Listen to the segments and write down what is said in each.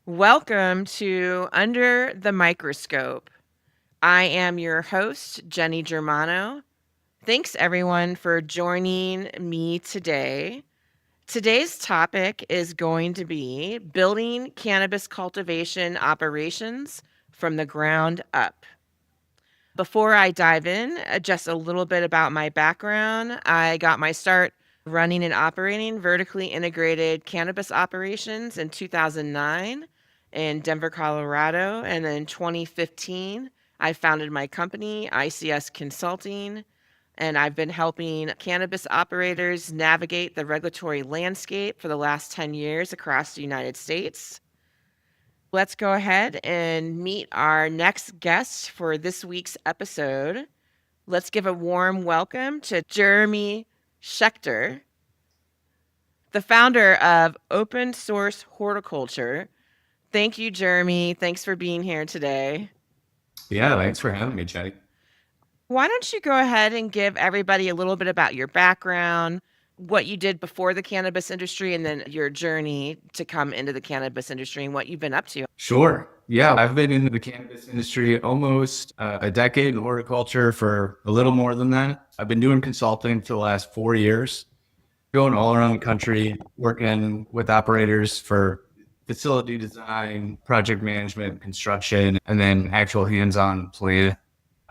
Welcome to Under the Microscope. I am your host, Jenny Germano. Thanks everyone for joining me today. Today's topic is going to be building cannabis cultivation operations from the ground up. Before I dive in, just a little bit about my background. I got my start running and operating vertically integrated cannabis operations in 2009 in Denver, Colorado. And then in 2015, I founded my company, ICS Consulting, and I've been helping cannabis operators navigate the regulatory landscape for the last 10 years across the United States. Let's go ahead and meet our next guest for this week's episode. Let's give a warm welcome to Jeremy Schechter, the founder of Open Source Horticulture. Thank you, Jeremy. Thanks for being here today. Yeah, thanks for having me, Jenny. Why don't you go ahead and give everybody a little bit about your background, what you did before the cannabis industry, and then your journey to come into the cannabis industry and what you've been up to? Sure. Yeah, I've been in the cannabis industry almost a decade, in horticulture for a little more than that. I've been doing consulting for the last 4 years, going all around the country, working with operators for facility design, project management, construction, and then actual hands-on plant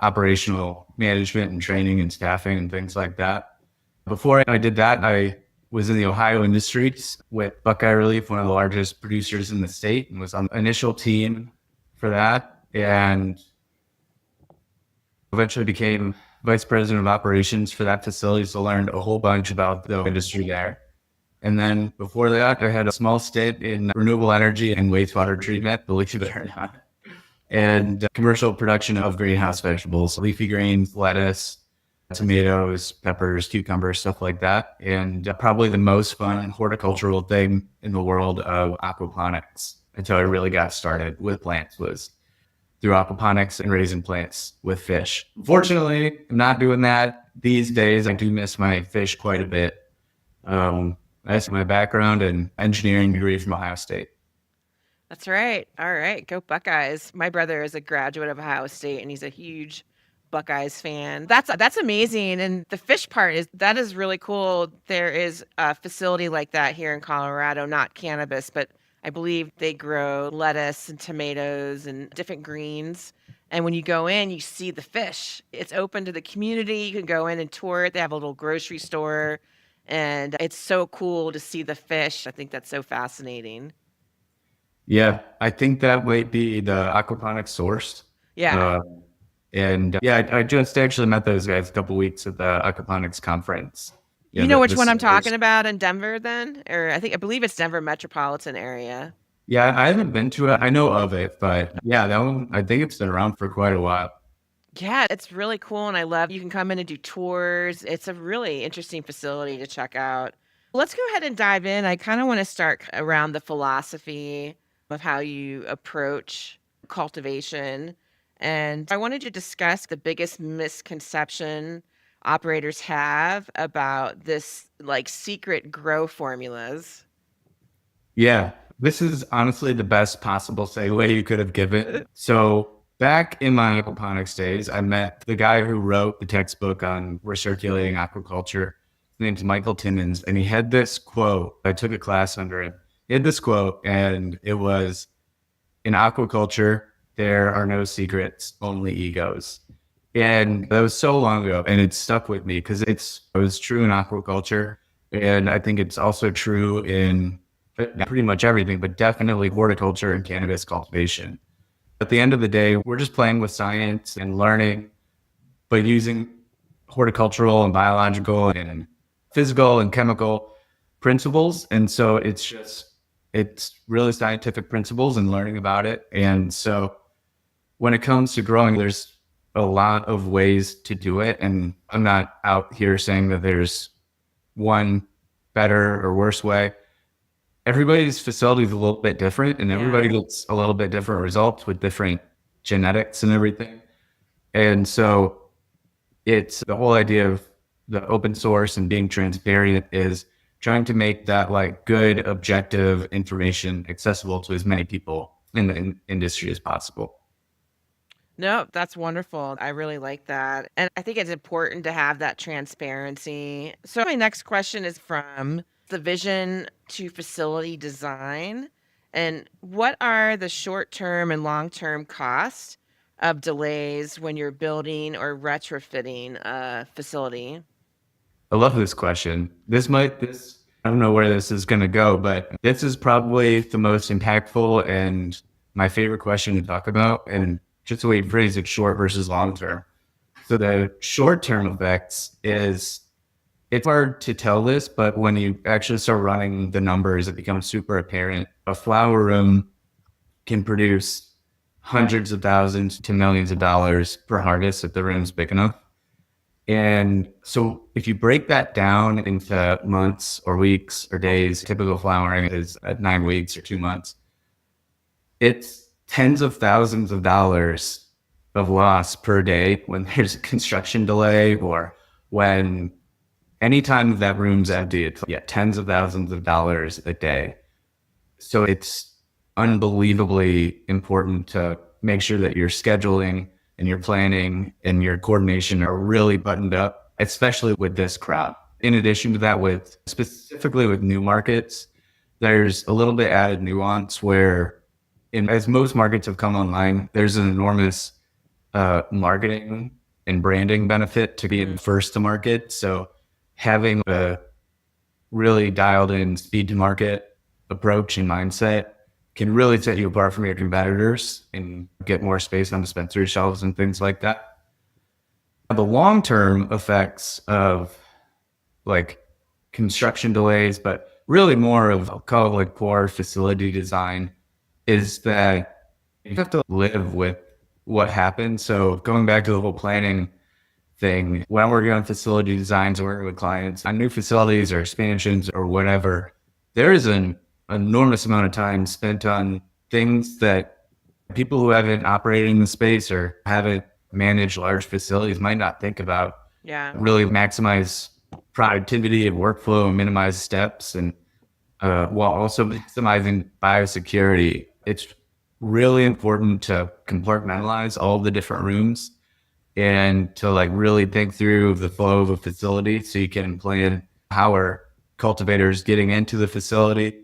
operational management and training and staffing and things like that. Before I did that, I was in the Ohio industries with Buckeye Relief, one of the largest producers in the state, and was on the initial team for that. And eventually became vice president of operations for that facility. So learned a whole bunch about the industry there. And then before that, I had a small stint in renewable energy and wastewater treatment, believe it or not, and commercial production of greenhouse vegetables, leafy greens, lettuce, tomatoes, peppers, cucumbers, stuff like that. And probably the most fun horticultural thing in the world of aquaponics until I really got started with plants was through aquaponics and raising plants with fish. Fortunately, I'm not doing that these days. I do miss my fish quite a bit. That's my background and engineering degree from Ohio State. That's right. All right. Go Buckeyes. My brother is a graduate of Ohio State and he's a huge Buckeyes fan. That's amazing. And the fish part is really cool. There is a facility like that here in Colorado, not cannabis, but I believe they grow lettuce and tomatoes and different greens. And when you go in, you see the fish. It's open to the community. You can go in and tour it. They have a little grocery store. And it's so cool to see the fish. I think that's so fascinating. Yeah, I think that might be the aquaponics source. Yeah. Uh, and yeah, I just actually met those guys a couple weeks at the aquaponics conference. Yeah, You know which this one I'm talking about in Denver then? Or I believe it's Denver metropolitan area. yeah, I haven't been to it. I know of it, but yeah, that one, I think it's been around for quite a while. Yeah, it's really cool and I love you can come in and do tours. It's a really interesting facility to check out. Let's go ahead and dive in. I kind of want to start around the philosophy of how you approach cultivation. And I wanted to discuss the biggest misconception operators have about this like secret grow formulas. Yeah, this is honestly the best possible segue you could have given. So back in my aquaponics days, I met the guy who wrote the textbook on recirculating aquaculture. His name's Michael Timmons, and he had this quote. I took a class under him. He had this quote, and it was, "In aquaculture, there are no secrets, only egos." And that was so long ago, and it stuck with me because it was true in aquaculture, and I think it's also true in pretty much everything, but definitely horticulture and cannabis cultivation. At the end of the day, we're just playing with science and learning, but using horticultural and biological and physical and chemical principles. And so it's really scientific principles and learning about it. And so when it comes to growing, there's a lot of ways to do it. And I'm not out here saying that there's one better or worse way. Everybody's facility is a little bit different and everybody Yeah. gets a little bit different results with different genetics and everything. And so it's the whole idea of the open source and being transparent is trying to make that like good, objective information accessible to as many people in the industry as possible. No, that's wonderful. I really like that. And I think it's important to have that transparency. So, my next question is from the vision to facility design. And what are the short term and long term costs of delays when you're building or retrofitting a facility? I love this question. I don't know where this is going to go, but this is probably the most impactful and my favorite question to talk about. And just the way you phrase it, short versus long term. So the short term effects is it's hard to tell this, but when you actually start running the numbers, it becomes super apparent. A flower room can produce hundreds of thousands to millions of dollars per harvest if the room's big enough. And so if you break that down into months or weeks or days, typical flowering is at 9 weeks or 2 months, it's tens of thousands of dollars of loss per day when there's a construction delay or when anytime that room's empty, it's tens of thousands of dollars a day. So it's unbelievably important to make sure that your scheduling and your planning and your coordination are really buttoned up, especially with this crowd. In addition to that, with specifically with new markets, there's a little bit added nuance where as most markets have come online, there's an enormous marketing and branding benefit to being first to market. So having a really dialed in speed to market approach and mindset can really set you apart from your competitors and get more space on dispensary shelves and things like that. The long term effects of like construction delays, but really more of, I'll call it like poor facility design, is that you have to live with what happened. So going back to the whole planning thing, when I'm working on facility designs, working with clients on new facilities or expansions or whatever, there is an enormous amount of time spent on things that people who haven't operated in the space or haven't managed large facilities might not think about. Yeah. Really maximize productivity and workflow and minimize steps, and while also maximizing biosecurity. It's really important to compartmentalize all the different rooms and to like really think through the flow of a facility so you can plan how are cultivators getting into the facility,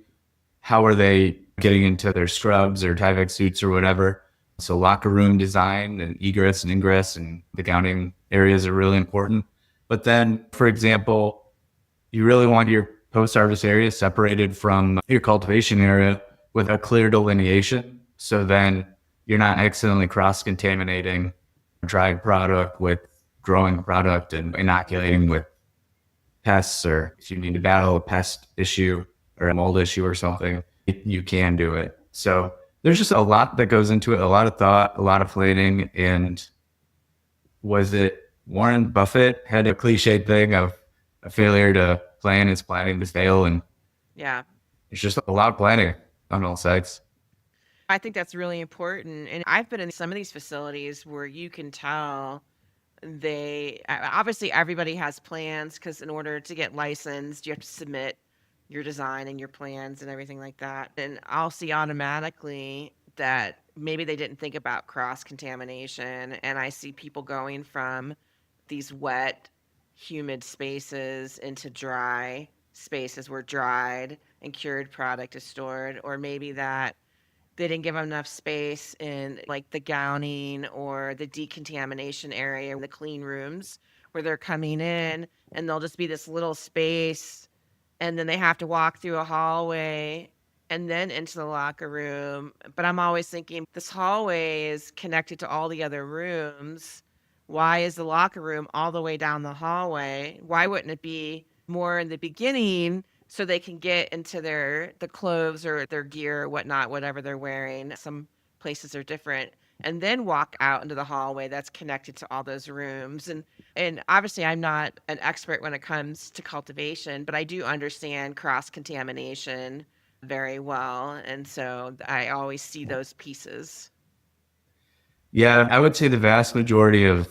how are they getting into their scrubs or Tyvek suits or whatever. So locker room design and egress and ingress and the counting areas are really important. But then, for example, you really want your post-harvest area separated from your cultivation area with a clear delineation. So then you're not accidentally cross-contaminating dried product with growing product and inoculating with pests, or if you need to battle a pest issue or a mold issue or something, you can do it. So there's just a lot that goes into it, a lot of thought, a lot of planning. And was it Warren Buffett had a cliche thing of a failure to plan is planning to fail? And Yeah. it's just a lot of planning on all sides. I think that's really important. And I've been in some of these facilities where you can tell obviously everybody has plans because in order to get licensed, you have to submit your design and your plans and everything like that. And I'll see automatically that maybe they didn't think about cross contamination. And I see people going from these wet, humid spaces into dry spaces where dried and cured product is stored, or maybe that they didn't give them enough space in like the gowning or the decontamination area, the clean rooms where they're coming in, and they'll just be this little space, and then they have to walk through a hallway and then into the locker room. But I'm always thinking this hallway is connected to all the other rooms. Why is the locker room all the way down the hallway? Why wouldn't it be more in the beginning so they can get into the clothes or their gear or whatnot, whatever they're wearing? Some places are different, and then walk out into the hallway that's connected to all those rooms. And obviously I'm not an expert when it comes to cultivation, but I do understand cross contamination very well, and so I always see those pieces. Yeah, I would say the vast majority of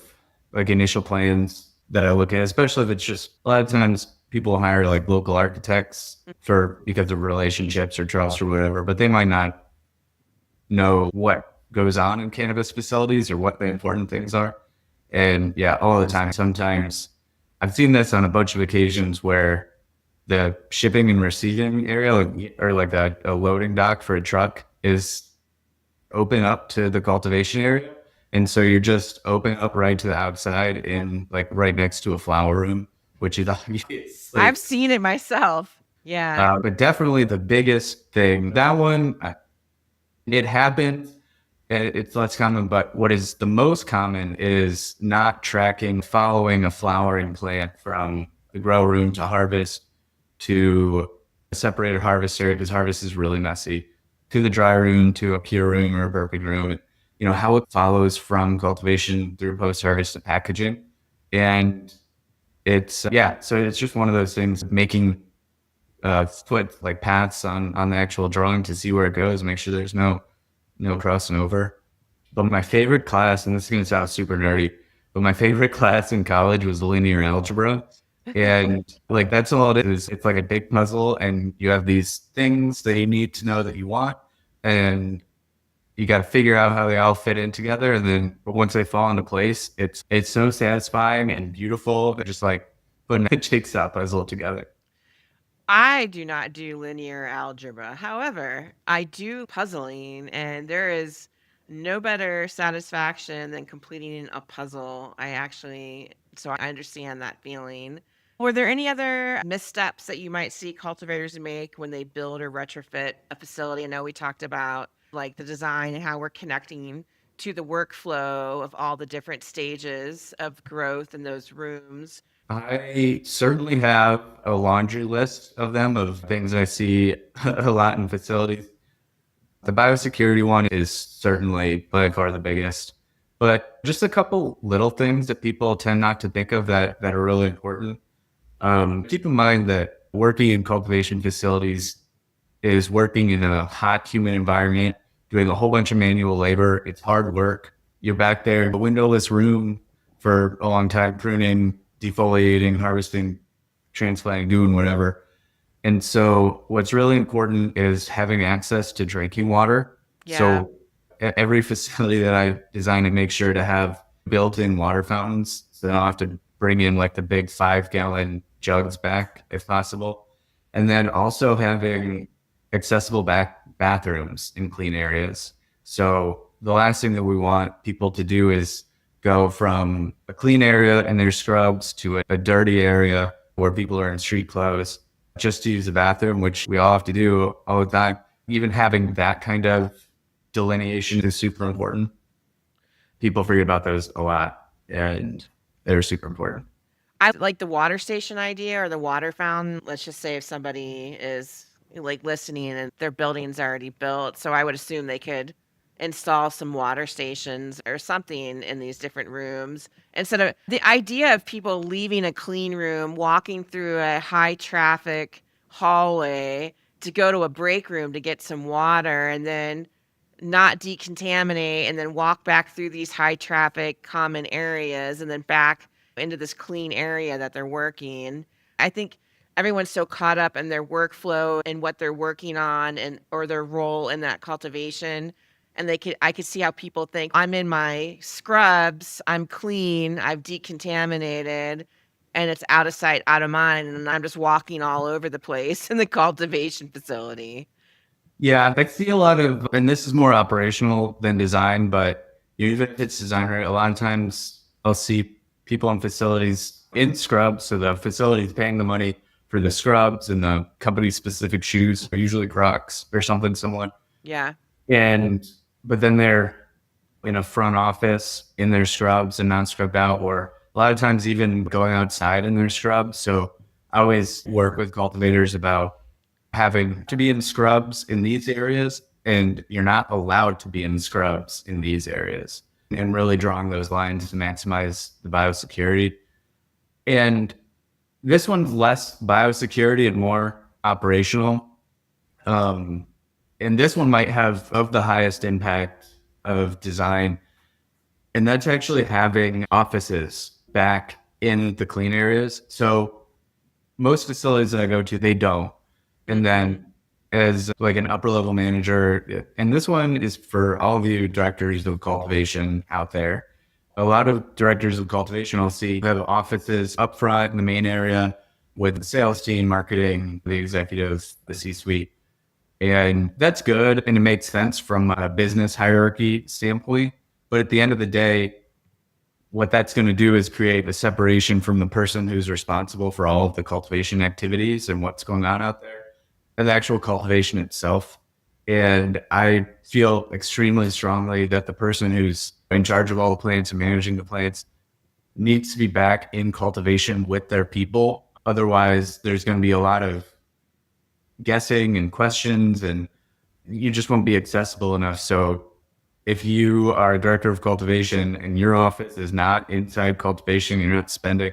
like initial plans that I look at, especially if it's just a lot of times people hire like local architects for because of relationships or trust or whatever, but they might not know what goes on in cannabis facilities or what the important things are. And yeah, all the time. Sometimes I've seen this on a bunch of occasions where the shipping and receiving area, or like a loading dock for a truck, is open up to the cultivation area. And so you're just open up right to the outside and like right next to a flower room, which is I've obviously, seen it myself. Yeah. but definitely the biggest thing. That one, it happens. It's less common, but what is the most common is not tracking, following a flowering plant from the grow room to harvest to a separated harvest area, because harvest is really messy, to the dry room, to a pure room or a burping room. You know, how it follows from cultivation through post harvest to packaging. And yeah, so it's just one of those things, making foot like paths on the actual drawing to see where it goes, make sure there's no crossing over. But my favorite class, and this is going to sound super nerdy, but my favorite class in college was linear algebra. And like, that's all it is. It's like a big puzzle, and you have these things that you need to know that you want. And you got to figure out how they all fit in together. And then once they fall into place, it's so satisfying and beautiful. They're just like putting a jigsaw puzzle together. I do not do linear algebra. However, I do puzzling, and there is no better satisfaction than completing a puzzle. So I understand that feeling. Were there any other missteps that you might see cultivators make when they build or retrofit a facility? I know we talked about like the design and how we're connecting to the workflow of all the different stages of growth in those rooms. I certainly have a laundry list of them, of things I see a lot in facilities. The biosecurity one is certainly by far the biggest, but just a couple little things that people tend not to think of that are really important. Keep in mind that working in cultivation facilities is working in a hot, humid environment, doing a whole bunch of manual labor. It's hard work. You're back there in a windowless room for a long time, pruning, defoliating, harvesting, transplanting, doing whatever. And so what's really important is having access to drinking water. Yeah. So every facility that I design, to make sure to have built-in water fountains, so I don't have to bring in like the big 5 gallon jugs back if possible. And then also having accessible bathrooms in clean areas. So the last thing that we want people to do is go from a clean area and their scrubs to a dirty area where people are in street clothes just to use the bathroom, which we all have to do all the time. Even having that kind of delineation is super important. People forget about those a lot, and they're super important. I like the water station idea or the water fountain. Let's just say if somebody is like listening and their building's already built. So I would assume they could install some water stations or something in these different rooms instead of the idea of people leaving a clean room, walking through a high traffic hallway to go to a break room to get some water and then not decontaminate and then walk back through these high traffic common areas and then back into this clean area that they're working. I think everyone's so caught up in their workflow and what they're working on and or their role in that cultivation. And I could see how people think I'm in my scrubs, I'm clean, I've decontaminated, and it's out of sight, out of mind, and I'm just walking all over the place in the cultivation facility. Yeah, I see a lot of, and this is more operational than design, but even if it's design, right, a lot of times I'll see people in facilities in scrubs. So the facility is paying the money for the scrubs, and the company specific shoes are usually Crocs or something similar. Yeah. And, but then they're in a front office in their scrubs and not scrubbed out, or a lot of times even going outside in their scrubs. So I always work with cultivators about having to be in scrubs in these areas, and you're not allowed to be in scrubs in these areas, and really drawing those lines to maximize the biosecurity. And this one's less biosecurity and more operational. Um, and this one might have of the highest impact of design, and that's actually having offices back in the clean areas. So most facilities that I go to, they don't. And Mm-hmm. then as like an upper level manager, and this one is for all of you directors of cultivation out there. A lot of directors of cultivation I'll see have offices up front in the main area with the sales team, marketing, the executives, the C-suite. And that's good. And it makes sense from a business hierarchy standpoint. But at the end of the day, what that's going to do is create a separation from the person who's responsible for all of the cultivation activities and what's going on out there and the actual cultivation itself. And I feel extremely strongly that the person who's in charge of all the plants and managing the plants needs to be back in cultivation with their people. Otherwise, there's going to be a lot of guessing and questions, and you just won't be accessible enough. So if you are a director of cultivation and your office is not inside cultivation, you're not spending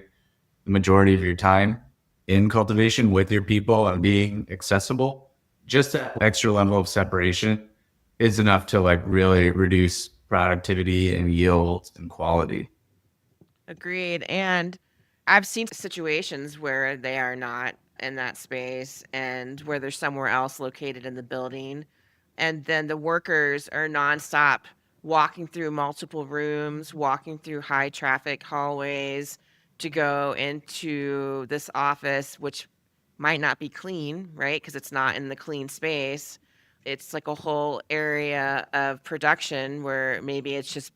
the majority of your time in cultivation with your people and being accessible, just that extra level of separation is enough to like really reduce productivity and yield and quality. Agreed. And I've seen situations where they are not in that space and where they're somewhere else located in the building. And then the workers are nonstop walking through multiple rooms, walking through high traffic hallways to go into this office, which might not be clean, right? Because it's not in the clean space. It's like a whole area of production where maybe it's just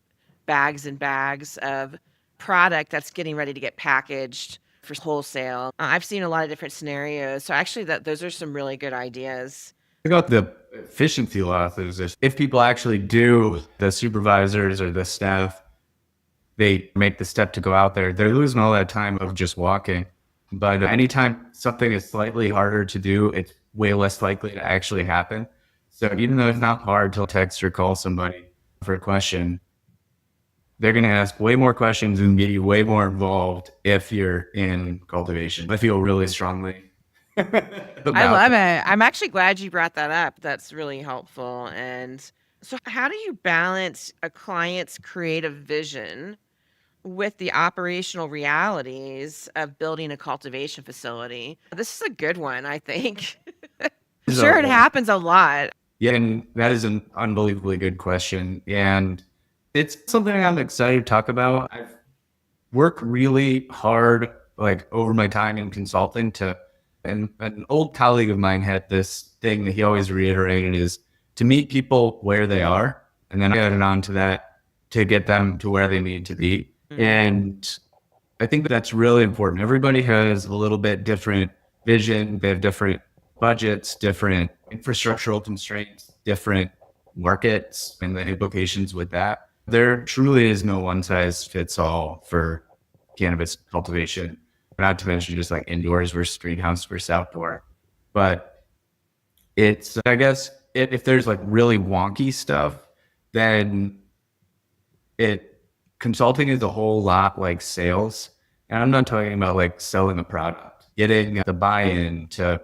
bags and bags of product that's getting ready to get packaged for wholesale. I've seen a lot of different scenarios. So actually that those are some really good ideas. About the efficiency losses, if people actually do, the supervisors or the staff, they make the step to go out there, they're losing all that time of just walking. But anytime something is slightly harder to do, it's way less likely to actually happen. So even though it's not hard to text or call somebody for a question, they're going to ask way more questions and get you way more involved if you're in cultivation. I feel really strongly I about love that. it. I'm actually glad you brought that up. That's really helpful. And so how do you balance a client's creative vision with the operational realities of building a cultivation facility? This is a good one, I think. Sure, it So, happens a lot. yeah, and that is an unbelievably good question. And it's something I'm excited to talk about. I've worked really hard, like over my time in consulting and an old colleague of mine had this thing that he always reiterated is to meet people where they are. And then I added on to that to get them to where they need to be. Mm, And I think that's really important. Everybody has a little bit different vision. They have different budgets, different infrastructural constraints, different markets and the implications with that. There truly is no one size fits all for cannabis cultivation, not to mention just like indoors versus greenhouse versus outdoor. But it's, I guess, if there's like really wonky stuff, then it consulting is a whole lot like sales. And I'm not talking about like selling a product, getting the buy-in to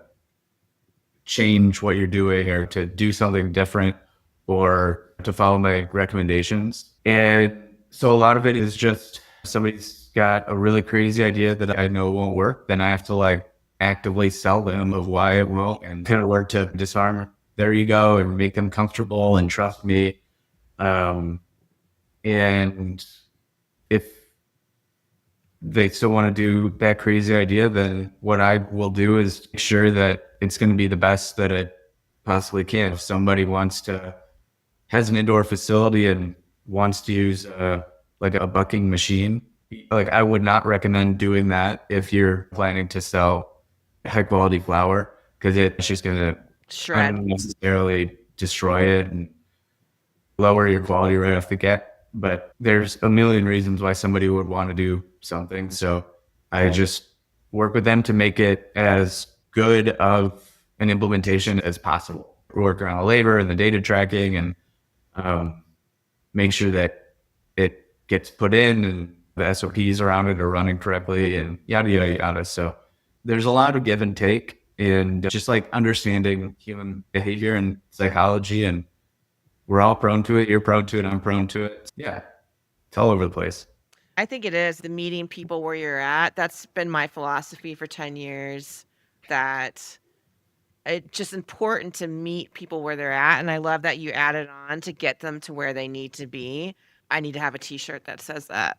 change what you're doing or to do something different or to follow my recommendations. And so a lot of it is just somebody's got a really crazy idea that I know won't work, then I have to like actively sell them of why it won't and kind of work to disarm their ego and make them comfortable and trust me. Um, and if they still want to do that crazy idea, then what I will do is make sure that it's going to be the best that it possibly can. If somebody has an indoor facility and wants to use like a bucking machine, like I would not recommend doing that if you're planning to sell high quality flower because it's just going to shred. unnecessarily destroy it and lower your quality right off the get. But there's a million reasons why somebody would want to do something. So I just work with them to make it as good of an implementation as possible. Work around the labor and the data tracking and um, make sure that it gets put in and the SOPs around it are running correctly and yada, yada, yada. So there's a lot of give and take and just like understanding human behavior and psychology and we're all prone to it. You're prone to it. I'm prone to it. Yeah. It's all over the place. I think it is the meeting people where you're at. That's been my philosophy for 10 years, that it's just important to meet people where they're at, and I love that you added on to get them to where they need to be. I need to have a t-shirt that says that.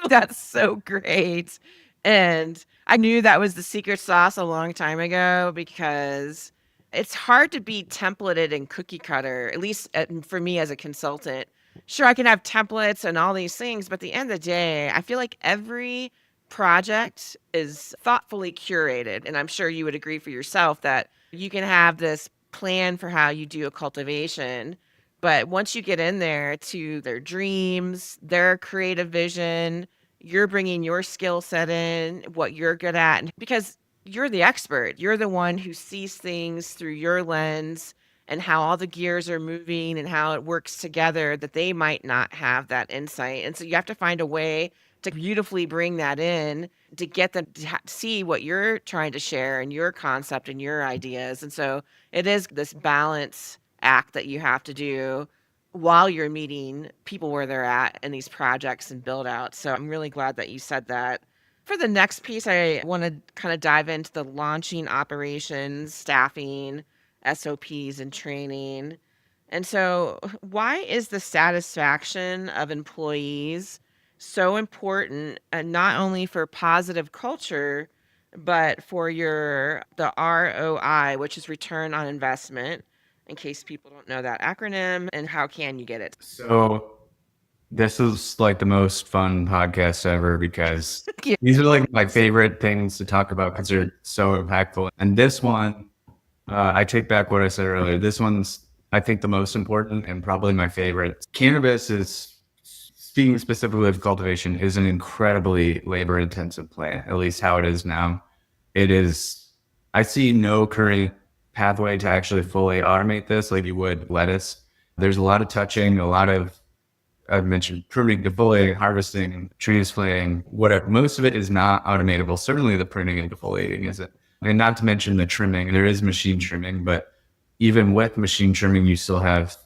That's so great. And I knew that was the secret sauce a long time ago because it's hard to be templated and cookie cutter, at least for me as a consultant. Sure, I can have templates and all these things, but at the end of the day, I feel like every project is thoughtfully curated. And I'm sure you would agree for yourself that you can have this plan for how you do a cultivation, but once you get in there to their dreams, their creative vision, you're bringing your skill set in, what you're good at, because you're the expert. You're the one who sees things through your lens and how all the gears are moving and how it works together, that they might not have that insight. And so you have to find a way to beautifully bring that in to get them to see what you're trying to share and your concept and your ideas. And so it is this balance act that you have to do while you're meeting people where they're at in these projects and build out. So I'm really glad that you said that. For the next piece, I want to kind of dive into the launching operations, staffing, SOPs, and training. And so, why is the satisfaction of employees so important, and not only for positive culture, but for the ROI, which is return on investment, in case people don't know that acronym, and how can you get it? So this is like the most fun podcast ever because Yeah. these are like my favorite things to talk about because they're so impactful. And this one, I take back what I said earlier. This one's, I think, the most important and probably my favorite. Cannabis is, speaking specifically of cultivation, is an incredibly labor intensive plant, at least how it is now. It is, I see no current pathway to actually fully automate this like you would lettuce. There's a lot of touching, a lot of, I've mentioned pruning, defoliating, harvesting, transplanting, whatever. Most of it is not automatable. Certainly the pruning and defoliating isn't. And not to mention the trimming. There is machine trimming, but even with machine trimming, you still have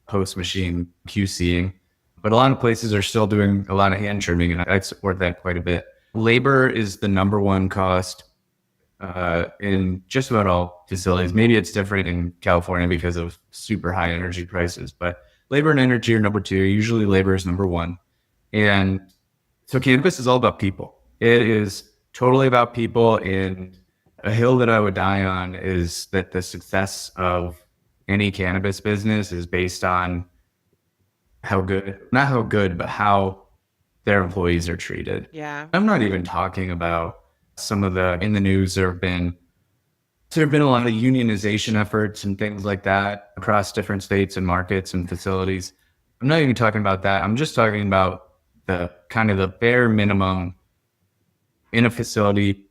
post-machine QCing. But a lot of places are still doing a lot of hand trimming, and I support that quite a bit. Labor is the number one cost in just about all facilities. Maybe it's different in California because of super high energy prices, but labor and energy are number two. Usually labor is number one. And so cannabis is all about people. It is totally about people. And a hill that I would die on is that the success of any cannabis business is based on how good, not how good, but how their employees are treated. Yeah. I'm not even talking about some of the, in the news, there have been a lot of unionization efforts and things like that across different states and markets and facilities. I'm not even talking about that. I'm just talking about the kind of the bare minimum in a facility,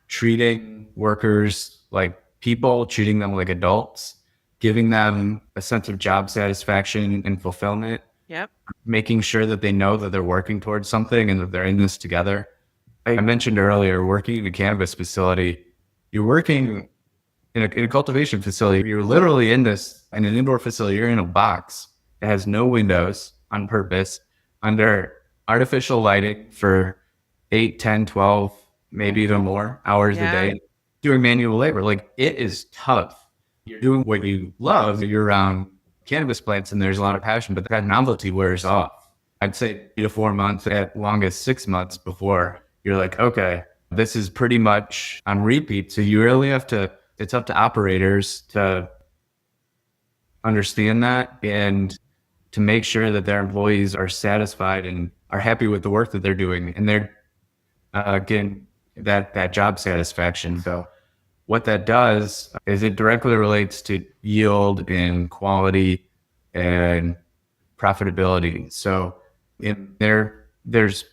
treating workers like people, treating them like adults, giving them a sense of job satisfaction and fulfillment, Yep. making sure that they know that they're working towards something and that they're in this together. I mentioned earlier, working in a cannabis facility, you're working in a cultivation facility. You're literally in an indoor facility. You're in a box that has no windows on purpose under artificial lighting for 8, 10, 12, maybe even more hours a Yeah. day doing manual labor. Like, it is tough. You're doing what you love. You're around cannabis plants and there's a lot of passion, but that novelty wears off. I'd say 3 to 4 months, at longest 6 months before you're like, okay, this is pretty much on repeat. So you really have to, it's up to operators to understand that and to make sure that their employees are satisfied and are happy with the work that they're doing, and they're getting that job satisfaction. So what that does is it directly relates to yield and quality and profitability. So there's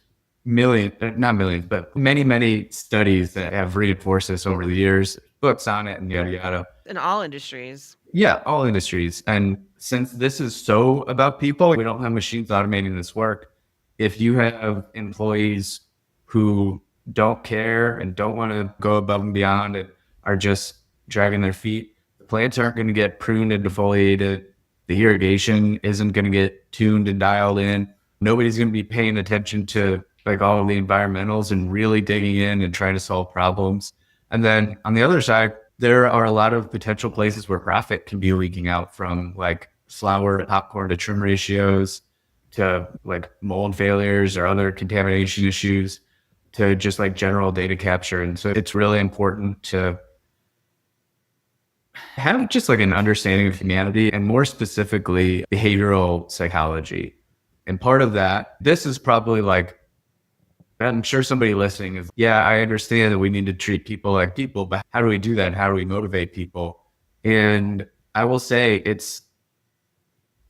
millions, not millions, but many studies that have reinforced this over the years, books on it and yada yada. In all industries. Yeah, all industries. And since this is so about people, we don't have machines automating this work. If you have employees who don't care and don't want to go above and beyond and are just dragging their feet, the plants aren't going to get pruned and defoliated. The irrigation isn't going to get tuned and dialed in. Nobody's going to be paying attention to like all of the environmentals and really digging in and trying to solve problems. And then on the other side, there are a lot of potential places where profit can be leaking out, from like flour, popcorn to trim ratios, to like mold failures or other contamination issues, to just like general data capture. And so it's really important to have just like an understanding of humanity, and more specifically behavioral psychology. And part of that, this is probably like, I'm sure somebody listening is, yeah, I understand that we need to treat people like people, but how do we do that? How do we motivate people? And I will say it's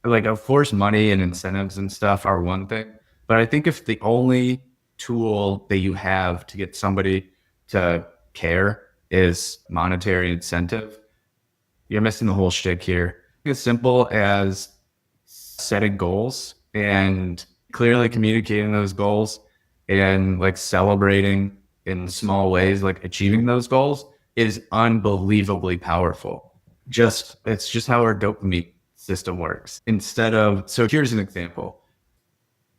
like, of course, money and incentives and stuff are one thing, but I think if the only tool that you have to get somebody to care is monetary incentive, you're missing the whole shtick here. As simple as setting goals and clearly communicating those goals, and like celebrating in small ways, like achieving those goals, is unbelievably powerful. It's just how our dopamine system works. Instead of, so here's an example.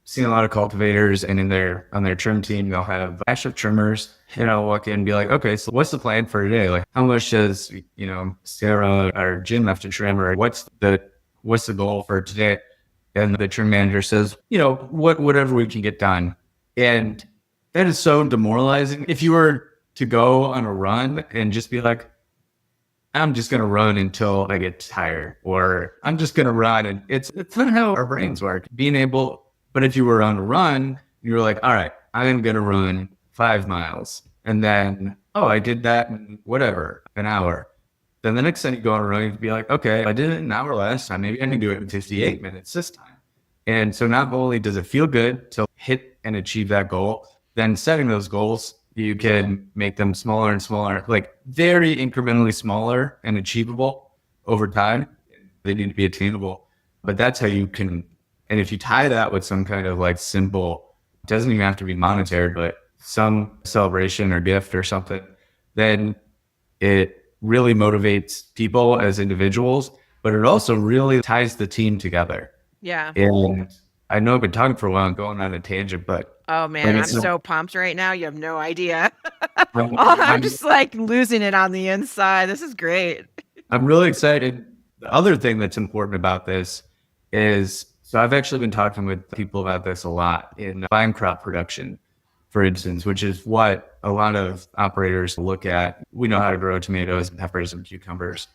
Seen a lot of cultivators, and in their on their trim team, they'll have active trimmers. Walk in and be like, okay, so what's the plan for today? Like, how much does Sarah or Jim have to trim, or what's the goal for today? And the trim manager says, whatever we can get done. And that is so demoralizing. If you were to go on a run and just be like, I'm just gonna run until I get tired, or I'm just gonna run, and it's not how our brains work. But if you were on a run, you were like, all right, I'm gonna run 5 miles, and then I did that in whatever, an hour. Then the next time you go on a run, you'd be like, okay, I did it an hour last time. Maybe I can do it in 58 minutes this time. And so not only does it feel good to hit and achieve that goal, then setting those goals, you can make them smaller and smaller, like very incrementally smaller and achievable over time. They need to be attainable. But that's how you can, and if you tie that with some kind of like simple, it doesn't even have to be monetary, but some celebration or gift or something, then it really motivates people as individuals, but it also really ties the team together. Yeah. And I know I've been talking for a while and going on a tangent, but Oh man, like I'm it's, so pumped right now. You have no idea. I'm, Oh, I'm I'm, just like losing it on the inside. This is great. I'm really excited. The other thing that's important about this is, so I've actually been talking with people about this a lot in vine crop production, for instance, which is what a lot of operators look at. We know how to grow tomatoes and peppers and cucumbers,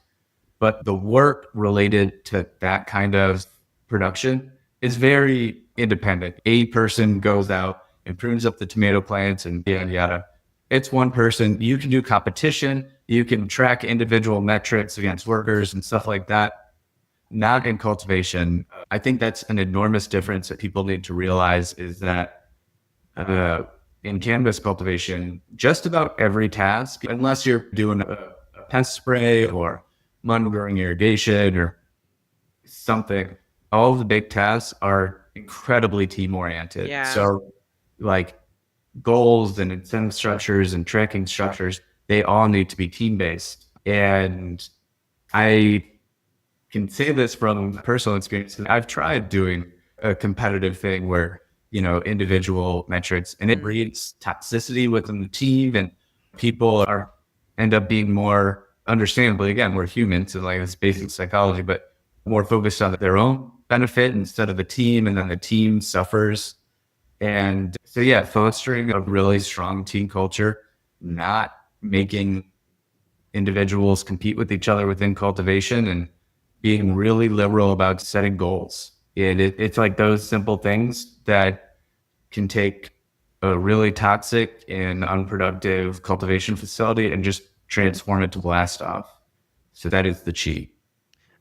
but the work related to that kind of production is very independent. A person goes out and prunes up the tomato plants and yada yada. It's one person. You can do competition. You can track individual metrics against workers and stuff like that. Not in cultivation. I think that's an enormous difference that people need to realize, is that uh, in cannabis cultivation, just about every task, unless you're doing a pest spray or monitoring irrigation or something, all of the big tasks are incredibly team oriented. Yeah. So, like, goals and incentive structures and tracking structures, they all need to be team based. And I can say this from personal experience. I've tried doing a competitive thing where, individual metrics, and it Mm. breeds toxicity within the team, and people end up being more, understandably, again, we're humans and like it's basic psychology, but more focused on their own benefit instead of the team. And then the team suffers. And so, yeah, fostering a really strong team culture, not making individuals compete with each other within cultivation, and being really liberal about setting goals. It's like those simple things that can take a really toxic and unproductive cultivation facility and just transform it to blast off. So that is the cheat.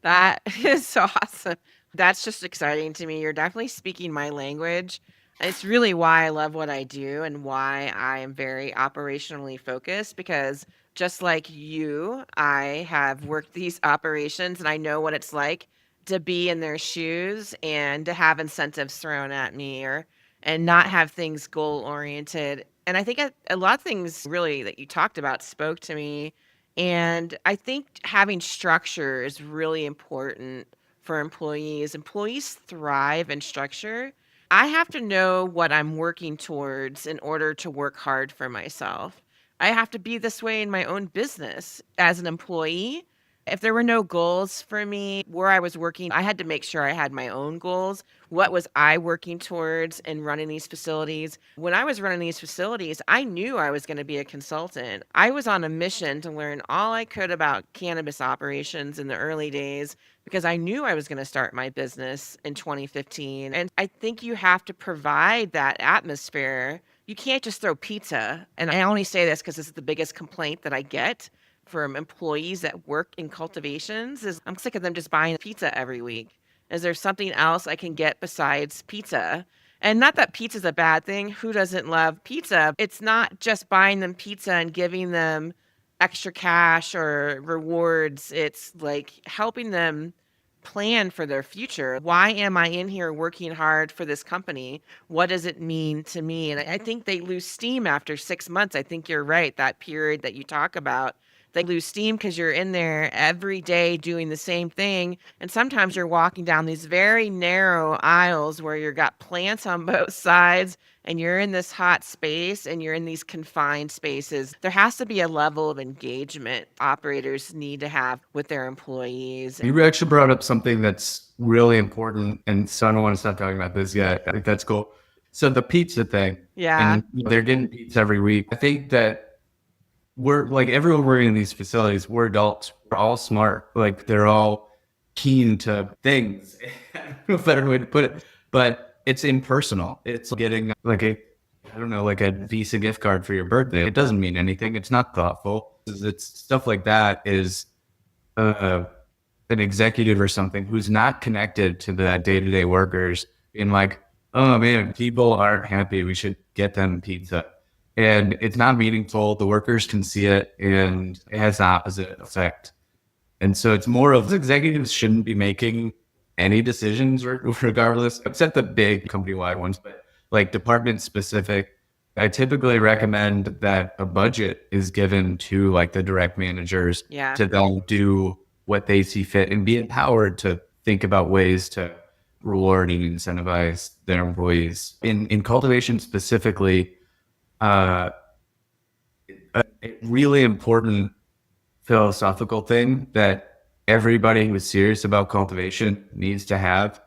That is awesome. That's just exciting to me. You're definitely speaking my language. It's really why I love what I do and why I am very operationally focused, because just like you, I have worked these operations and I know what it's like to be in their shoes and to have incentives thrown at me, or and not have things goal oriented. And I think a lot of things really that you talked about spoke to me, and I think having structure is really important for employees. Employees thrive in structure. I have to know what I'm working towards in order to work hard for myself. I have to be this way in my own business as an employee. If there were no goals for me where I was working, I had to make sure I had my own goals. What was I working towards in running these facilities? When I was running these facilities, I knew I was going to be a consultant. I was on a mission to learn all I could about cannabis operations in the early days because I knew I was going to start my business in 2015. And I think you have to provide that atmosphere. You can't just throw pizza. And I only say this because this is the biggest complaint that I get from employees that work in cultivations is I'm sick of them just buying pizza every week. Is there something else I can get besides pizza? And not that pizza's a bad thing. Who doesn't love pizza? It's not just buying them pizza and giving them extra cash or rewards. It's like helping them plan for their future. Why am I in here working hard for this company? What does it mean to me? And I think they lose steam after 6 months. I think you're right. That period that you talk about, they lose steam because you're in there every day doing the same thing. And sometimes you're walking down these very narrow aisles where you've got plants on both sides and you're in this hot space and you're in these confined spaces. There has to be a level of engagement operators need to have with their employees. You actually brought up something that's really important, and so I don't want to stop talking about this yet. I think that's cool. So the pizza thing, Yeah. and they're getting pizza every week. I think that we're like everyone working in these facilities, we're adults, we're all smart, like they're all keen to things. I don't know a better way to put it, but it's impersonal. It's getting like I don't know, like a Visa gift card for your birthday. It doesn't mean anything. It's not thoughtful. It's stuff like that is uh, an executive or something who's not connected to the day-to-day workers in like, oh man, people aren't happy. We should get them pizza. And it's not meaningful. The workers can see it and it has the opposite effect. And so it's more of executives shouldn't be making any decisions regardless, except the big company-wide ones, but like department specific. I typically recommend that a budget is given to like the direct managers Yeah. to then do what they see fit and be empowered to think about ways to reward and incentivize their employees. In cultivation specifically, uh, a really important philosophical thing that everybody who is serious about cultivation needs to have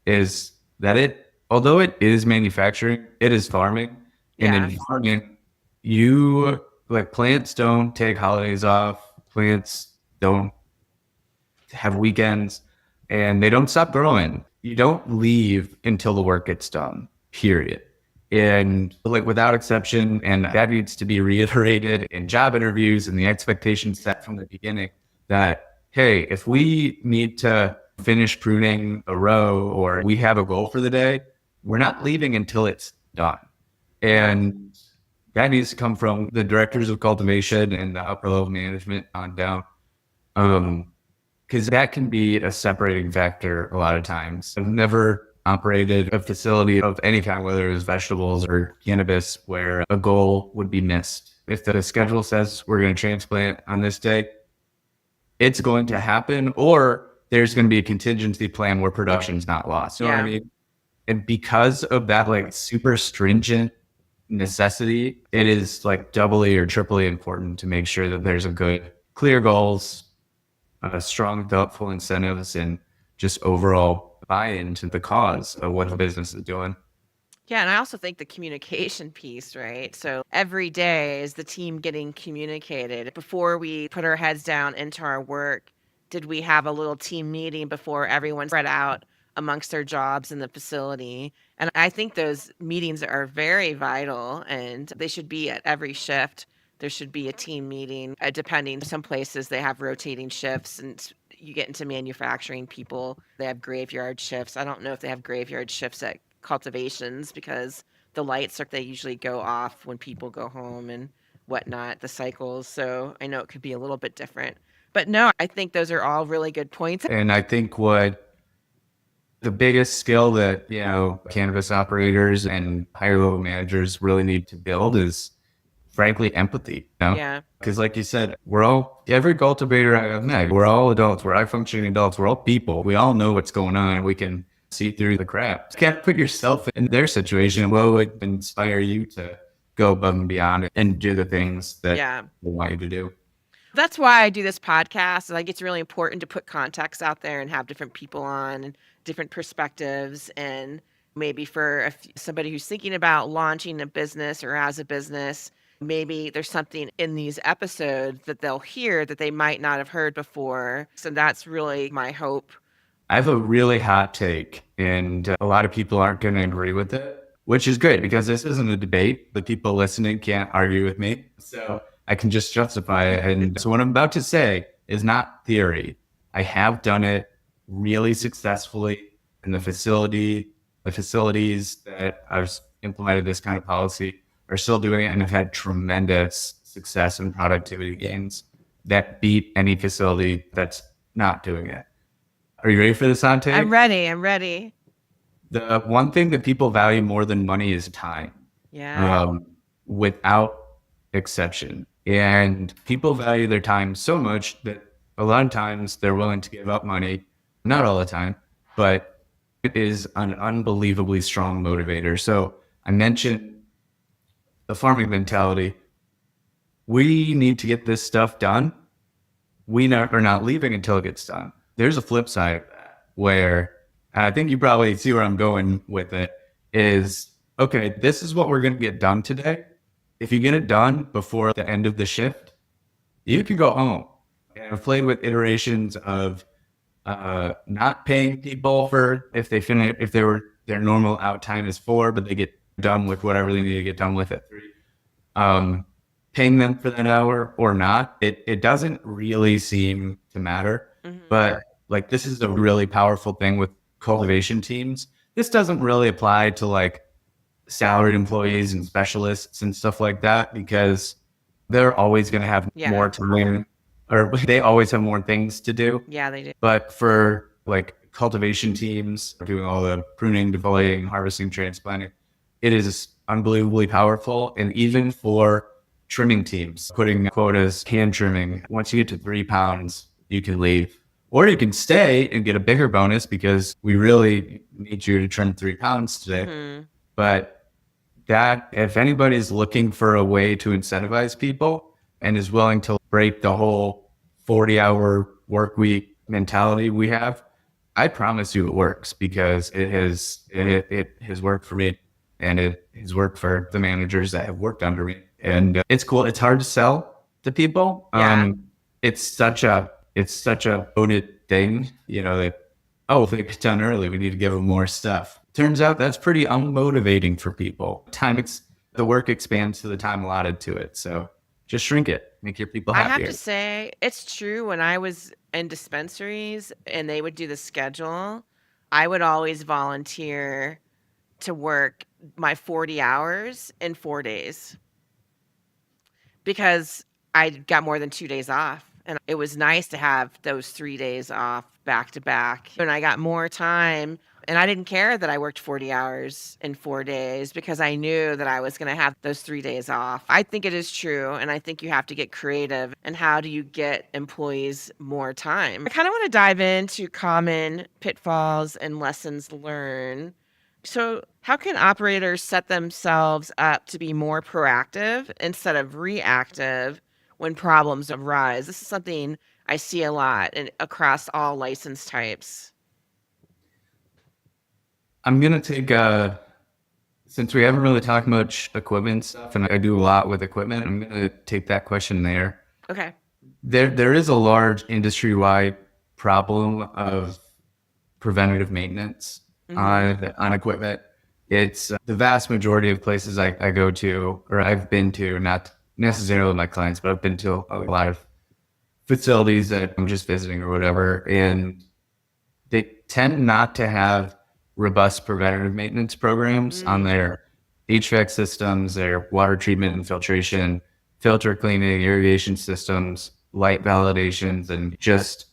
is that although it is manufacturing, it is farming. And Yeah. in farming, you like plants don't take holidays off, plants don't have weekends, and they don't stop growing. You don't leave until the work gets done, period. And like without exception, and that needs to be reiterated in job interviews and the expectations set from the beginning that, hey, if we need to finish pruning a row or we have a goal for the day, we're not leaving until it's done. Yeah. And that needs to come from the directors of cultivation and the upper level management on down. Because that can be a separating factor a lot of times. I've never operated a facility of any kind, whether it was vegetables or cannabis, where a goal would be missed. If the schedule says we're going to transplant on this day, it's going to happen, or there's going to be a contingency plan where production's not lost. You know what I Yeah. mean? And because of that, like super stringent necessity, it is like doubly or triply important to make sure that there's a good, clear goals, strong, thoughtful incentives, and just overall buy-in to the cause of what the business is doing. Yeah, and I also think the communication piece, right? So every day is the team getting communicated. Before we put our heads down into our work, did we have a little team meeting before everyone spread out amongst their jobs in the facility? And I think those meetings are very vital and they should be at every shift. There should be a team meeting, depending. Some places they have rotating shifts and you get into manufacturing people, they have graveyard shifts. I don't know if they have graveyard shifts at cultivations because the lights are they usually go off when people go home and whatnot, the cycles. So I know it could be a little bit different. But no, I think those are all really good points. And I think what the biggest skill that, cannabis operators and higher level managers really need to build is frankly empathy. Yeah. Because like you said, every cultivator I've met, we're all adults, we're high functioning adults, we're all people. We all know what's going on. We can see through the crap. You can't put yourself in their situation. What would inspire you to go above and beyond and do the things that Yeah. they want you to do? That's why I do this podcast. Like, it's really important to put context out there and have different people on and different perspectives. And maybe for somebody who's thinking about launching a business or as a business, maybe there's something in these episodes that they'll hear that they might not have heard before. So that's really my hope. I have a really hot take, and a lot of people aren't going to agree with it, which is great because this isn't a debate. The people listening can't argue with me. So I can just justify it. And so what I'm about to say is not theory. I have done it really successfully in the facilities that I've implemented this kind of policy are still doing it and have had tremendous success and productivity gains that beat any facility that's not doing it. Are you ready for this hot take? I'm ready. I'm ready. The one thing that people value more than money is time, Yeah. without exception. And people value their time so much that a lot of times they're willing to give up money. Not all the time, but it is an unbelievably strong motivator. So I mentioned the farming mentality. We need to get this stuff done. Are not leaving until it gets done. There's a flip side of that where, and I think you probably see where I'm going with it, is okay, this is what we're going to get done today. If you get it done before the end of the shift, you can go home. And I've played with iterations of not paying people for if they finish, if they were their normal out time is 4, but they get done with whatever they need to get done with at 3. Paying them for that hour or not, it doesn't really seem to matter. Mhm. But like, this is a really powerful thing with cultivation teams. This doesn't really apply to like salaried employees and specialists and stuff like that, because they're always going to have Yeah. more time, or they always have more things to do. Yeah, they do. But for like cultivation teams doing all the pruning, defoliating, harvesting, transplanting, it is unbelievably powerful. And even for trimming teams, putting quotas, hand trimming, once you get to 3 pounds, you can leave. Or you can stay and get a bigger bonus because we really need you to trim 3 pounds today. Mhm. But that, if anybody's looking for a way to incentivize people and is willing to break the whole 40-hour work week mentality we have, I promise you it works, because it has worked for me, and it has worked for the managers that have worked under me. And it's cool. It's hard to sell to people. Yeah. It's such a coded thing, that, oh, if they get done early, we need to give them more stuff. Turns out that's pretty unmotivating for people. The work expands to the time allotted to it. So just shrink it, make your people I have happier. to say, it's true. When I was in dispensaries and they would do the schedule, I would always volunteer to work my 40 hours in 4 days because I got more than 2 days off. And it was nice to have those 3 days off back to back. And I got more time. And I didn't care that I worked 40 hours in 4 days because I knew that I was going to have those 3 days off. I think it is true. And I think you have to get creative. And how do you get employees more time? I kind of want to dive into common pitfalls and lessons learned. So, how can operators set themselves up to be more proactive instead of reactive when problems arise? This is something I see a lot across all license types. I'm going to take, since we haven't really talked much equipment stuff, and I do a lot with equipment, I'm going to take that question there. Okay. There is a large industry-wide problem of preventative maintenance on equipment. It's the vast majority of places I go to, or I've been to, not necessarily my clients, but I've been to a lot of facilities that I'm just visiting or whatever, and they tend not to have robust preventative maintenance programs on their HVAC systems, their water treatment and filtration, filter cleaning, irrigation systems, light validations, and just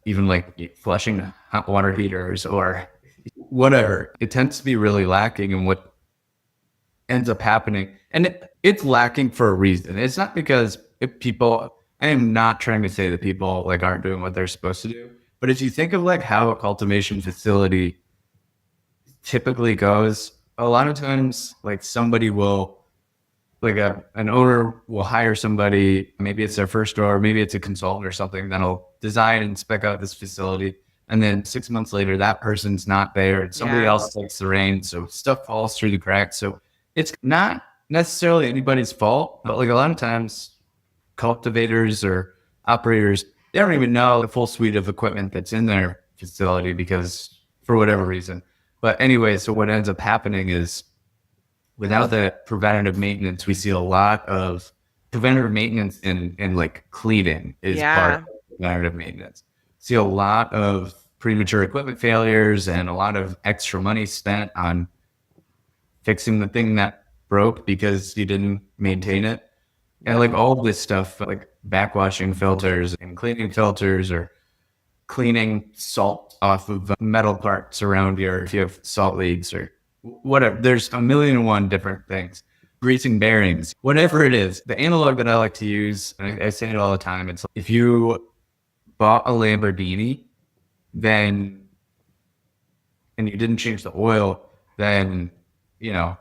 even like flushing hot water heaters or whatever. It tends to be really lacking. And what ends up happening, and it's lacking for a reason. It's not because I am not trying to say that people like aren't doing what they're supposed to do, but if you think of like how a cultivation facility typically goes, a lot of times, like somebody will, like an owner will hire somebody, maybe it's their first store, maybe it's a consultant or something that'll design and spec out this facility. And then 6 months later, that person's not there and somebody Yeah. else takes the reins. So stuff falls through the cracks. So it's not necessarily anybody's fault, but like a lot of times cultivators or operators, they don't even know the full suite of equipment that's in their facility because for whatever reason. But anyway, so what ends up happening is without the preventative maintenance, we see a lot of preventative maintenance and like cleaning is part of Yeah. preventative maintenance. See a lot of premature equipment failures and a lot of extra money spent on fixing the thing that broke because you didn't maintain it. And Yep. like all this stuff, like backwashing filters and cleaning filters or cleaning salt off of metal parts around your, if you have salt leaks or whatever. There's a million and one different things. Greasing bearings, whatever it is. The analog that I like to use, and I say it all the time, it's if you bought a Lamborghini, then and you didn't change the oil, then you know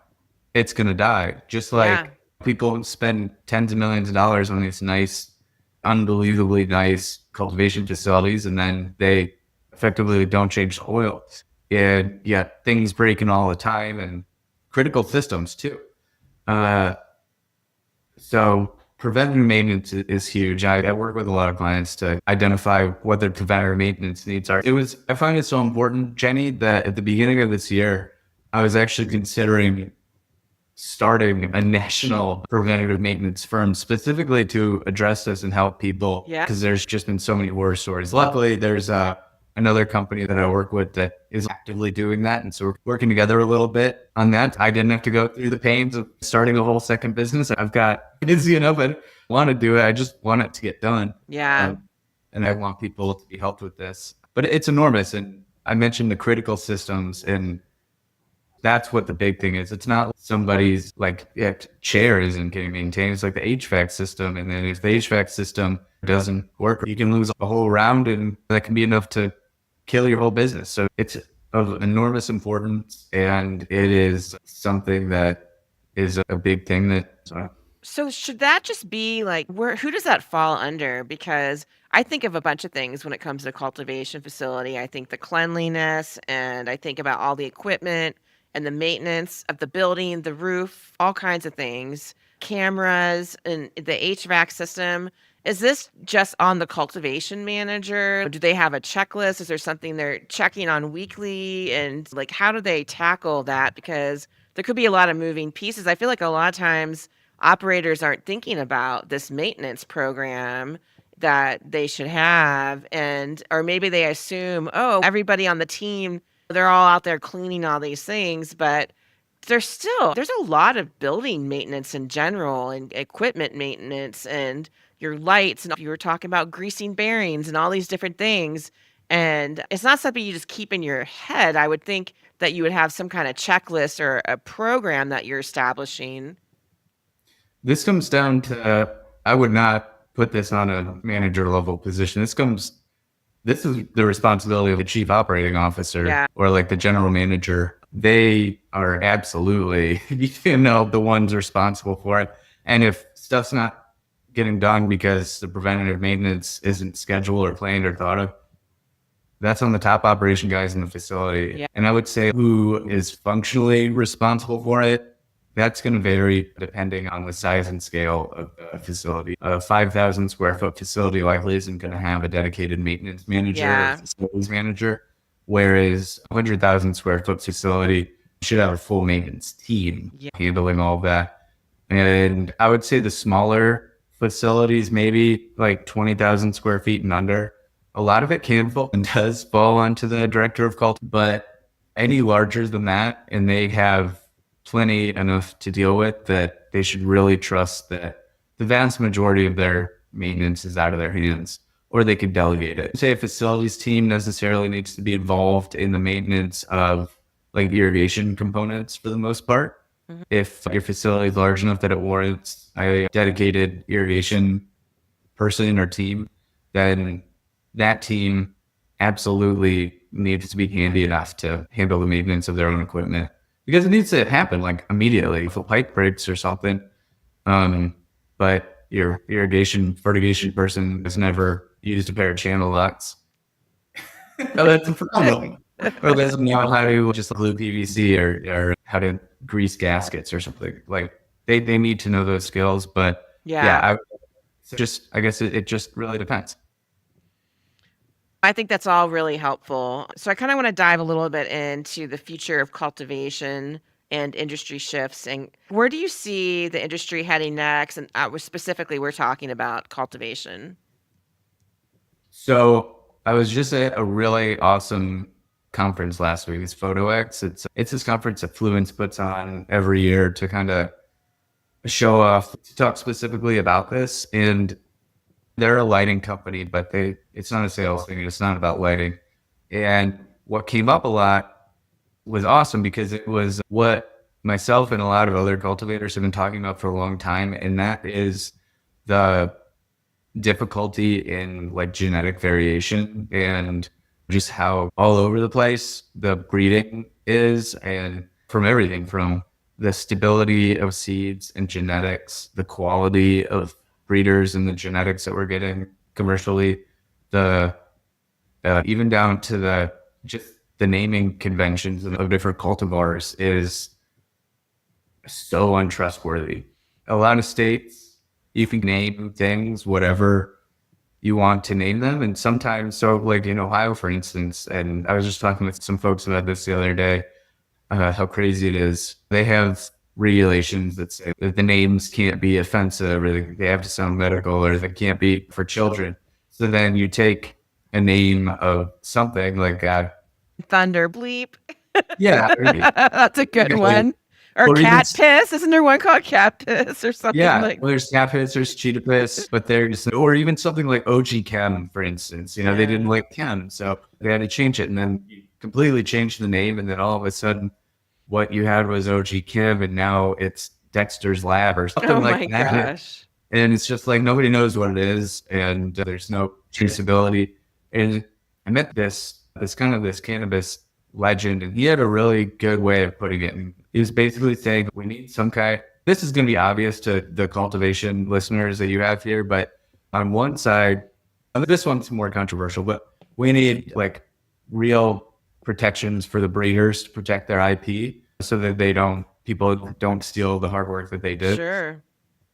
it's gonna die. Just Yeah. like people spend tens of millions of dollars on these nice, unbelievably nice cultivation facilities, and then they effectively don't change the oil. And yet things breaking all the time and critical systems too. Uh, so preventative maintenance is huge. I work with a lot of clients to identify what their preventative maintenance needs are. I find it so important, Jenny, that at the beginning of this year, I was actually considering starting a national preventative maintenance firm specifically to address this and help people Yeah. because there's just been so many horror stories. Luckily, there's another company that I work with that is actively doing that. And so we're working together a little bit on that. I didn't have to go through the pains of starting a whole second business. I've got busy enough and want to do it. I just want it to get done. Yeah. And I want people to be helped with this. But it's enormous. And I mentioned the critical systems and that's what the big thing is. It's not somebody's like chair isn't getting maintained. It's like the HVAC system. And then if the HVAC system doesn't work, you can lose a whole round and that can be enough to kill your whole business. So it's of enormous importance. And it is something that is a big thing that So should that just be like who does that fall under? Because I think of a bunch of things when it comes to cultivation facility. I think the cleanliness and I think about all the equipment and the maintenance of the building, the roof, all kinds of things, cameras and the HVAC system. Is this just on the cultivation manager? Do they have a checklist? Is there something they're checking on weekly? And like, how do they tackle that? Because there could be a lot of moving pieces. I feel like a lot of times operators aren't thinking about this maintenance program that they should have, and or maybe they assume, oh, everybody on the team, they're all out there cleaning all these things, but there's a lot of building maintenance in general and equipment maintenance and your lights, and you were talking about greasing bearings and all these different things, and it's not something you just keep in your head. I would think that you would have some kind of checklist or a program that you're establishing. this comes down to, I would not put this on a manager level position. This is the responsibility of the chief operating officer Yeah. or like the general manager. They are absolutely, the ones responsible for it. And if stuff's not getting done because the preventative maintenance isn't scheduled or planned or thought of, that's on the top operation guys in the facility. Yeah. And I would say who is functionally responsible for it, that's going to vary depending on the size and scale of the facility. A 5,000 square foot facility likely isn't going to have a dedicated maintenance manager or Yeah. facilities manager, whereas a 100,000 square foot facility should have a full maintenance team Yeah. handling all of that. And I would say the smaller facilities, maybe like 20,000 square feet and under, a lot of it can fall and does fall onto the director of cult, but any larger than that, and they have plenty enough to deal with, that they should really trust that the vast majority of their maintenance is out of their hands, or they could delegate it. Say a facilities team necessarily needs to be involved in the maintenance of like irrigation components for the most part. Mhm. If your facility is large enough that it warrants a dedicated irrigation person or team, then that team absolutely needs to be handy enough to handle the maintenance of their own equipment because it needs to happen like immediately. If a pipe breaks or something, but your irrigation fertigation person has never used a pair of channel locks. No, that's a problem. Or doesn't know how to just glue PVC or how to grease gaskets or something. Like they need to know those skills. But yeah, Yeah. I guess it just really depends. I think that's all really helpful. So I kind of want to dive a little bit into the future of cultivation and industry shifts, and where do you see the industry heading next? And specifically, we're talking about cultivation. So I was just at a really awesome conference last week. It's PhotoX. It's this conference that Fluence puts on every year to kind of show off, to talk specifically about this. And they're a lighting company, but it's not a sales thing. It's not about lighting. And what came up a lot was awesome because it was what myself and a lot of other cultivators have been talking about for a long time. And that is the difficulty in like genetic variation and just how all over the place the breeding is, and from everything from the stability of seeds and genetics, the quality of breeders and the genetics that we're getting commercially, the even down to the just the naming conventions of different cultivars is so untrustworthy. A lot of states, you can name things whatever you want to name them. And sometimes, so like in Ohio, for instance, and I was just talking with some folks about this the other day, how crazy it is. They have regulations that say that the names can't be offensive or they have to sound medical or they can't be for children. So then you take a name of something like Thunder bleep. yeah, That's a good one. Or or even cat piss. Isn't there one called cat piss or something yeah, like? well, there's snap hits, there's cheetah piss, but there's, or even something like OG Chem, for instance. They didn't Yeah. like Chem, so they had to change it, and then you completely changed the name, and then all of a sudden, what you had was OG Chem, and now it's Dexter's Lab or something Oh like my that. gosh. And it's just like nobody knows what it is, and there's no traceability. And I met this cannabis legend, and he had a really good way of putting it. And he was basically saying, we need some kind. This is going to be obvious to the cultivation listeners that you have here, but on one side, this one's more controversial, but we need like real protections for the breeders to protect their IP so that people don't steal the hard work that they did. Sure.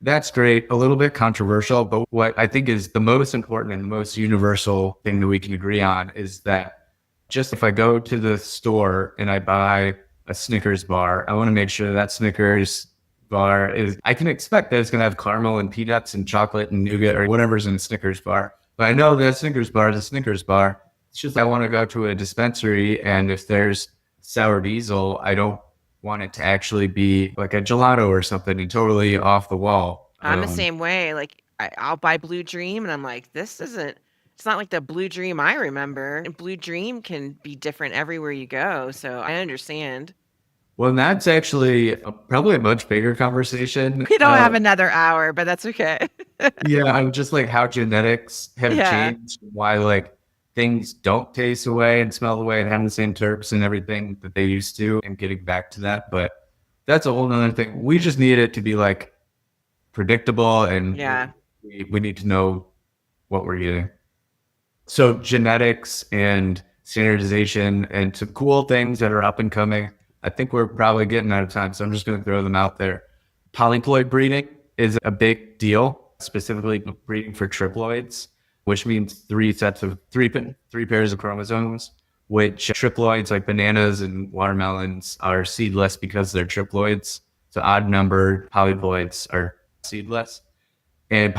That's great. A little bit controversial, but what I think is the most important and the most universal thing that we can agree on is that just if I go to the store and I buy a Snickers bar, I want to make sure that Snickers bar I can expect that it's going to have caramel and peanuts and chocolate and nougat or whatever's in a Snickers bar. But I know that Snickers bar is a Snickers bar. It's just I want to go to a dispensary, and if there's sour diesel, I don't want it to actually be like a gelato or something and totally off the wall. I'm the same way. Like I'll buy Blue Dream, and I'm like, this isn't. It's not like the Blue Dream I remember. And Blue Dream can be different everywhere you go. So I understand. Well, that's actually probably a much bigger conversation. We don't have another hour, but that's okay. Yeah, I'm just like how genetics have Yeah. changed, why like things don't taste away and smell away and have the same terps and everything that they used to, and getting back to that. But that's a whole nother thing. We just need it to be like predictable, and Yeah. we need to know what we're getting. So genetics and standardization and some cool things that are up and coming. I think we're probably getting out of time, so I'm just going to throw them out there. Polyploid breeding is a big deal, specifically breeding for triploids, which means three pairs of chromosomes, which triploids like bananas and watermelons are seedless because they're triploids. So odd numbered polyploids are seedless. And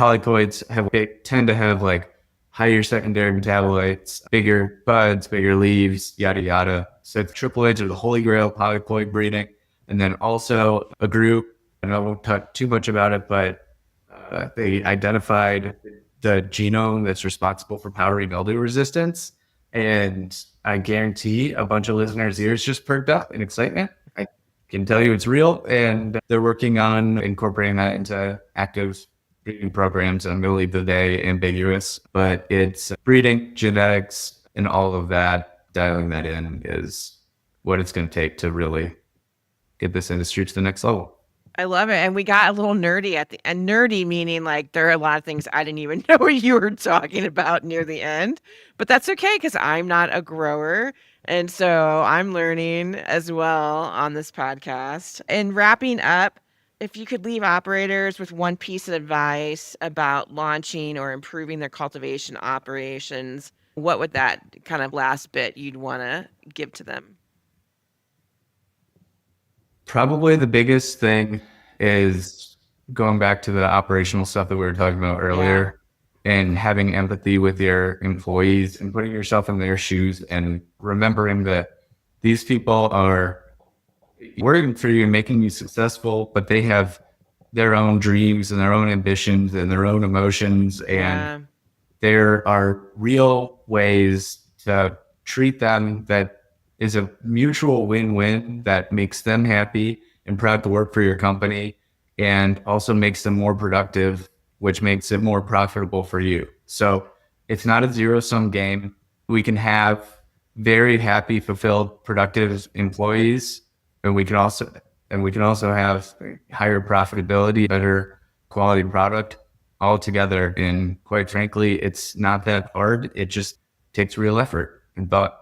they tend to have like higher secondary metabolites, bigger buds, bigger leaves, yada yada. So triploids are the holy grail of polyploid breeding. And then also a group, and I won't talk too much about it, but they identified the genome that's responsible for powdery mildew resistance. And I guarantee a bunch of listeners' ears just perked up in excitement. I can tell you it's real, and they're working on incorporating that into active breeding programs. And I'm going to leave the day ambiguous, but it's breeding, genetics, and all of that. dialing that in is what it's going to take to really get this industry to the next level. I love it. And we got a little nerdy at the end. Nerdy meaning like there are a lot of things I didn't even know what you were talking about near the end. But that's okay because I'm not a grower. And so I'm learning as well on this podcast. And wrapping up, if you could leave operators with one piece of advice about launching or improving their cultivation operations, what would that kind of last bit you'd want to give to them? Probably the biggest thing is going back to the operational stuff that we were talking about Yeah. earlier and having empathy with your employees and putting yourself in their shoes and remembering that these people are working for you and making you successful, but they have their own dreams and their own ambitions and their own emotions. And Yeah. there are real ways to treat them that is a mutual win-win that makes them happy and proud to work for your company and also makes them more productive, which makes it more profitable for you. So it's not a zero-sum game. We can have very happy, fulfilled, productive employees, and we can also have higher profitability, better quality product all together. And quite frankly, it's not that hard. It just takes real effort and thought.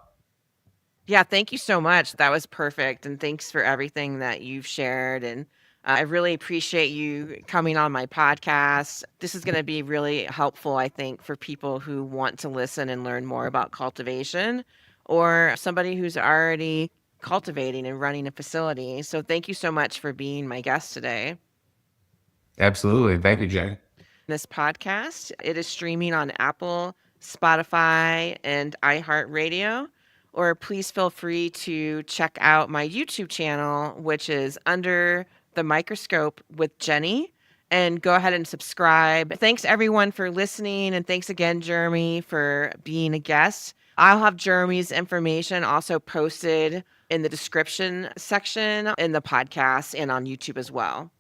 Yeah, thank you so much. That was perfect. And thanks for everything that you've shared. And I really appreciate you coming on my podcast. This is going to be really helpful, I think, for people who want to listen and learn more about cultivation or somebody who's already cultivating and running a facility. So thank you so much for being my guest today. Absolutely. Thank you, Jay. This podcast. It is streaming on Apple, Spotify, and iHeartRadio. Or please feel free to check out my YouTube channel, which is Under the Microscope with Jenny. And go ahead and subscribe. Thanks everyone for listening. And thanks again, Jeremy, for being a guest. I'll have Jeremy's information also posted in the description section in the podcast and on YouTube as well.